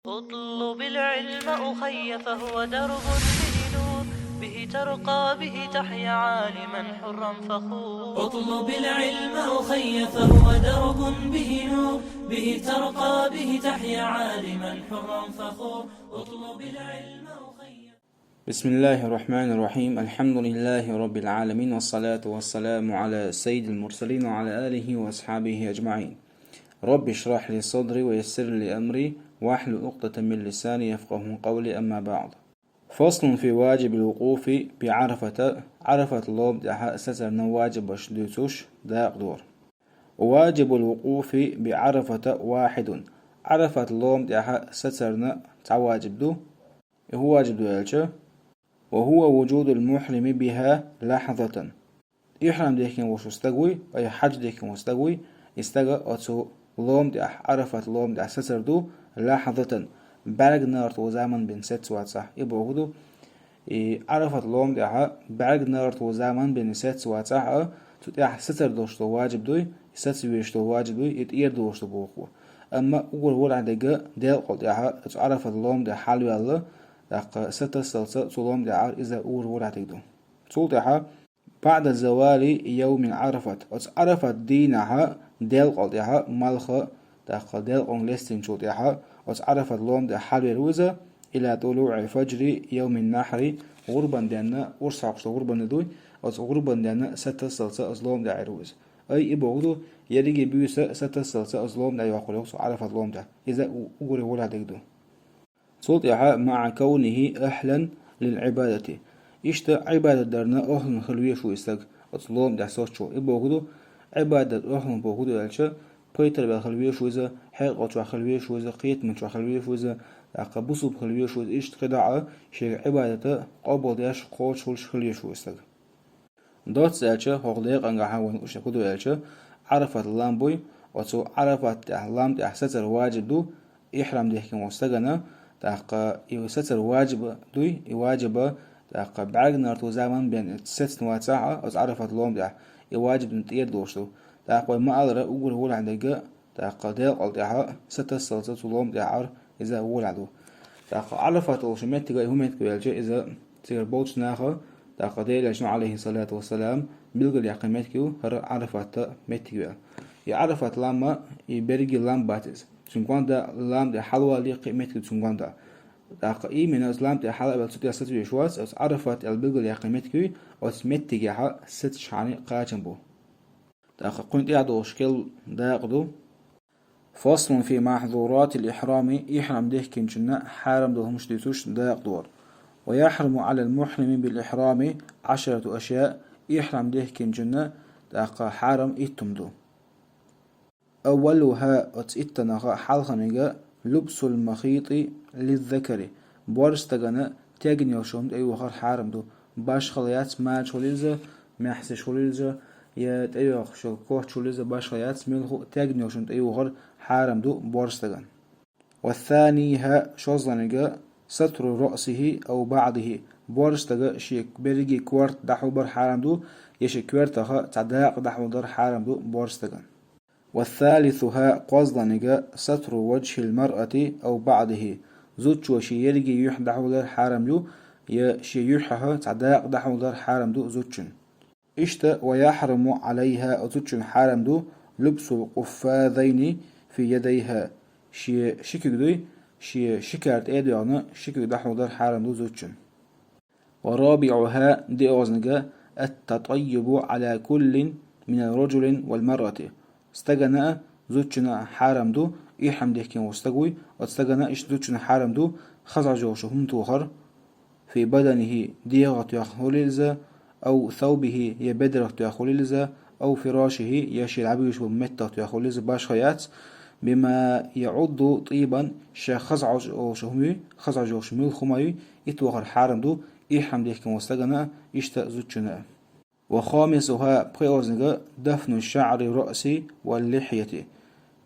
اطلب العلم أخي فهو درب به نور، به ترقى به تحيا عالما حرا فخور. اطلب العلم أخي فهو درب به نور، به ترقى به تحيا عالما حرا فخور. اطلب العلم أخي. بسم الله الرحمن الرحيم. الحمد لله رب العالمين، والصلاة والسلام على سيد المرسلين وعلى آله وأصحابه أجمعين. رب اشرح لي صدري ويسر لي أمري واحلل عقدة من لساني يفقه قولي. أما بعد، فصل في واجب الوقوف بعرفة. عرفة اللوم دها ستر واجب وشدوتوش داق دور. واجب الوقوف بعرفة واحد. عرفة اللوم دها سترنا تواجب دو. هو واجب دو وهو وجود المحرم بها لحظة. يحرم ديكن وش استقوي أي حج ديكن مستقوي استقى أتو لوم دي عرفت لوم دي ستر دو لحظة برق نارت وزامن بين ست سوات صح يبغدو عرفت لوم دي برق نارت وزامن بين ست سوات صح تتيح ستر دوشتو واجب دوي ست ويشتو واجب دوي يتير دوشتو بوخو. أما أول ورع دقا ديل قلت عرفت لوم دي حالي الله دق ستة سلسة صلوم دعار إذا أور ورعتكدو صلتها بعد زوال يوم عرفت عرفت دينها ديل قلتها ملخة دق ديل قن لستن شلتها عرفت لوم دع حال روزة إلى طلوع فجر يوم النحر غربا دينا ورصعقش غربا ندوي غربا دينا ستة سلسة صلوم دع روز أي إبغضو يريجي بيوسة ستة سلسة صلوم دع يقول عرفت لوم دع إذا أور ورعتكدو صوتها مع كونه أهلا للعبادة. إشتا عبادة درنا أهل خلوية شو استق أطلوم ده صوت شو إبوهدو عبادة أهل بوهدو الشة بيتر بالخلوية شو إذا حق شو خلوية شو إذا قيت من شو خلوية شو إذا عقبوسو بخلوية شو إذا إشت خدعة شيء عبادة قبل داش قول شو خلوية شو استق دوت سألشة هغليق أنجح هون وش كدو الشة عرفت اللامبوي وتو عرفت اللام تحسسر واجب دو إحرام ده كم مستجنا تاق يوستر واجب دوي يواجب تاق بعد نرتو زمان بين ست نوات ساعة أو عرفت لوم ده يواجب نتير دوشتو تاق ما أدرى أقول هو عندك تاق ديل قلتها ست السلسة لوم ده عر إذا هو عدو تاق عرفت وشمت تجا هم يتكلج إذا تير بوتش ناخه تاق ديل أجمع عليه الصلاة والسلام بلغ يقيمتكو هر عرفت متكوا يعرفت لما يبرجي لام باتز سنقاندا لام ده حلوة لي قيمتك سنقاندا داقي من الإسلام ده حلوة بالصوت يا ستة شواس أس عرفت البلغ لي قيمتك أس متك يا ست شعني قاجنبو داق قنت يعدو شكل داقدو. فصل في محظورات الإحرام. يحرم ده كنجنا حرم ده مش ديتوش داقدور. ويحرم على المحرم بالإحرام 10 أشياء. يحرم ده كنجنا داق حرم إتمدو. أولها أتئتنا حلقنجا لبس المخيط للذكر بورستغنا تاجن يوشوم أي وخر حارم دو باش خليات مال شوليزا محس شوليزا يا تأيوخ شو كوه شوليزا باش خليات ملخو تاجن يوشوم أي وخر حارم دو بورستغن. والثاني ها شوزنجا ستر رأسه أو بعضه بورستغا شيك بريجي كوارت دحو بر حارم دو يشي كوارتها تعداق دحو در حارم دو بورستغن. والثالثها قصدنجا ستر وجه المرأة أو بعضه زوج وشي يرجي يحدح در حارم دو يا شي يحها تعداق دحو در حارم دو زوجن. اشتا ويحرم عليها زوجن حارم دو لبس القفاذين في يديها شي شكدوي شي شكرت ايديانا شكر دحو در حارم دو زوجن. ورابعها دي أغزنجا التطيب على كل من الرجل والمرأة. استجنا زوجنا حارم دو يحرم ده كين واستجوي واستجنا إيش زوجنا حارم دو خزع جوش هم توخر في بدنه ديغة يخوليزا أو ثوبه يبدرة يخوليزا أو فراشه يشيل عبيش بمتة يخوليزا باش خيات بما يعد طيبا خزع جوشمي خزع جوشمي الخماي يتوخر حارم دو يحرم ده كين واستجنا إيش زوجنا. وخامسها بخيرزنجا دفن الشعر رأسي واللحية.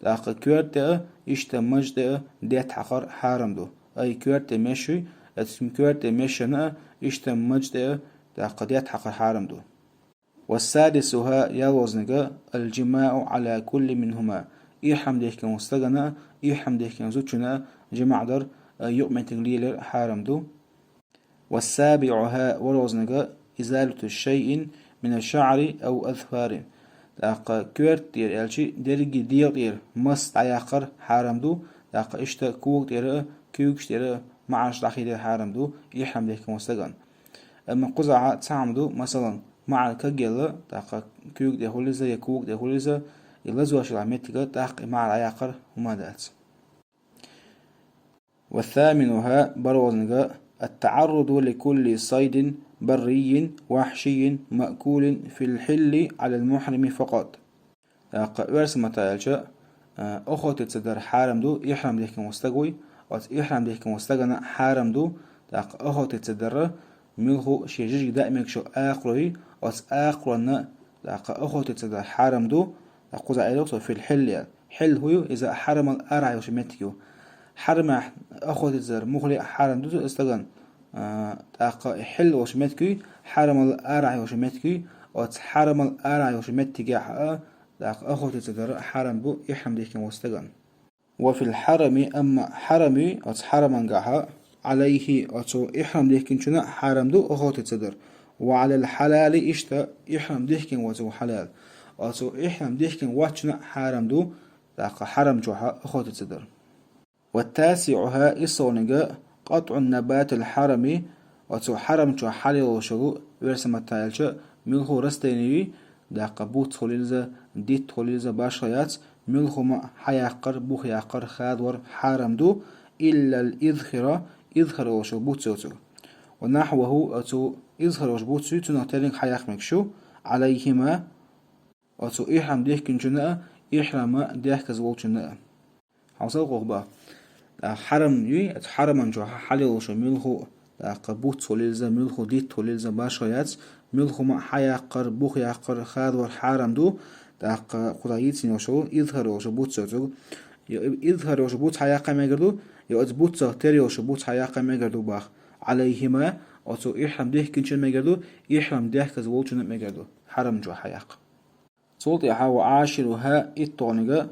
داق كورتا إشتا مجد ديت حقر حارم دو أي كورتا مشي اسم كورتا مشنا إشتا مجد داق ديت حقر حارم دو. والسادسها يوزنجا الجماع على كل منهما إحرام ديك مستغنا إحرام ديك زوجنا جمع در يؤمن تغليل حرم دو. والسابعها وروزنغا إزالة الشيء من الشعر أو أظفار داق كورت دير الشي درجي دير مست عياقر حرم دو داق اشتا كوك دير كيوكش دير معاش داخل حرم دو يحرم ديك مستغن. أما قزعة تعمدو مثلا مع الكجلة داق كيوك دير هوليزا يكوك دير هوليزا يلزوش العمتك داق مع العياقر وما دات. والثامنها بروزنغا التعرض لكل صيد بري وحشي مأكول في الحل على المحرم فقط. ورسمة تالشة أخوة تصدر حارم دو يحرم ديك مستقوي أو يحرم ديك مستقنا حارم دو أخوة تصدر ملخو شيجيج دائمك شو آخره أو آخرنا أخوة تصدر حارم دو قوز عيلوكسو في الحل حل هو إذا حرم الأرع وشمتكيو حرم أخوة تصدر مخلي حارم دو استغن حل وشمتكي حرم الأرع وشمتكي أو حرم الأرع وشمتكي أخوة تصدر حرم بو يحرم ديك مستغن. وفي الحرم أما حرمي أو حرم جاها عليه أو إحرم ديك شنا حرم دو أخوة تصدر. وعلى الحلال إشتا إحرم ديك وزو حلال أو إحرم ديك واتشنا حرم دو حرم جوها أخوة تصدر. والتاسعها إصونجا قطع النبات الحرمي أو حرم جو حلال وشغو ورسم التالشة ملخو رستيني داق بوت خليلزا ديت خليلزا باشريات ملخو ما حياقر بوخ ياقر خادور حرم دو إلا الإذخرة إذخر وشو بوت سوتو ونحوه أتو إذخر وش بوت سوتو نغتالين حياق مكشو عليهما أتو إحرم ديك كنجناء إحرم ديك زوجناء حوصل قوبا حرم يي حرم جو حلال وشو ملخو داق بوت خليلزا ملخو ديت خليلزا باشريات ملخو ما حياقر بوخ ياقر خادور حرم دو داق قضايتين وشو إظهر وشو بوت سوتو إظهر وشو بوت حياقا ميقردو يؤد بوت سوتري وشو بوت حياقا ميقردو باخ عليهما أتو إحرم ديه كنشن ميقردو إحرم ديه كزولشن ميقردو حرم جو حياق صوت يحاو عاشرها إطونيغا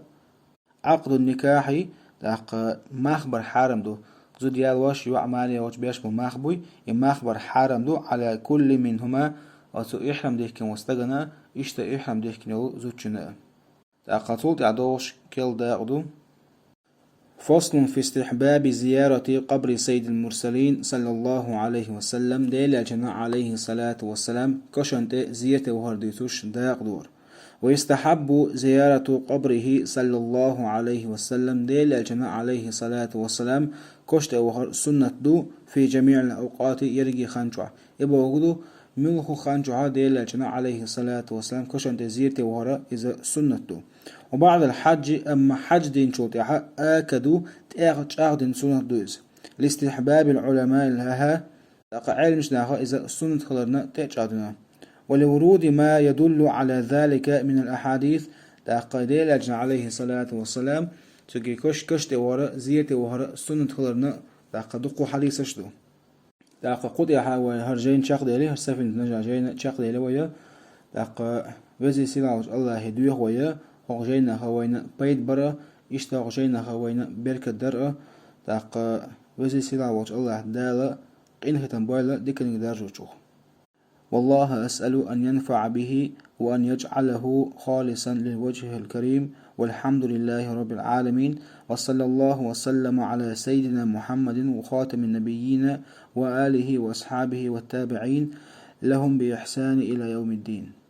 عقد النكاح داق مخبر حرم دو زود يالواش يعمالي وش بيشبه مخبوي يمخبر حرم دو على كل منهما أتو إحرم ديه كمستغنا إشتا إحرم ديه كنو زوجنا تأقلتول تعدوش كيل داقدو. فصل في استحباب زيارة قبر سيد المرسلين صلى الله عليه وسلم ديل جنا عليه الصلاة والسلام كشنت زيارة وهرديتوش داقدور. ويستحب زيارة قبره صلى الله عليه وسلم ديل جنا عليه الصلاة والسلام كشت وهر سنة دو في جميع الأوقات يرجي خانجوع إبا وقدو ملخو خانجوع ديل جنا عليه الصلاة والسلام كشنت زيارة وهر إذا سنة دو. وبعد الحج أما حج دين شوطيها آكدو تأخذ دين سنة دوز لاستحباب العلماء لها علم شناها إذا السنة خلرنا تأخذنا ولورود ما يدل على ذلك من الأحاديث تأقيدي لجنا عليه الصلاة والسلام تجي كشت وراء زيت وراء السنة خلرنا تأقدقوا حديث شدو تأققودها وهرجين شاق ديلي هرسفن نجاجين شاق ديلي ويا تأق وزي سلاوج الله هدوه ويا غجينا خوينا بيت برا إشتا غجينا خوينا بركة درة تاق وزي سلا وجه الله دالا قينه تنبايلا ديكن درجوه. والله أسأل أن ينفع به وأن يجعله خالصا للوجه الكريم والحمد لله رب العالمين وصلى الله وسلم على سيدنا محمد وخاتم النبيين وآله وأصحابه والتابعين لهم بإحسان إلى يوم الدين.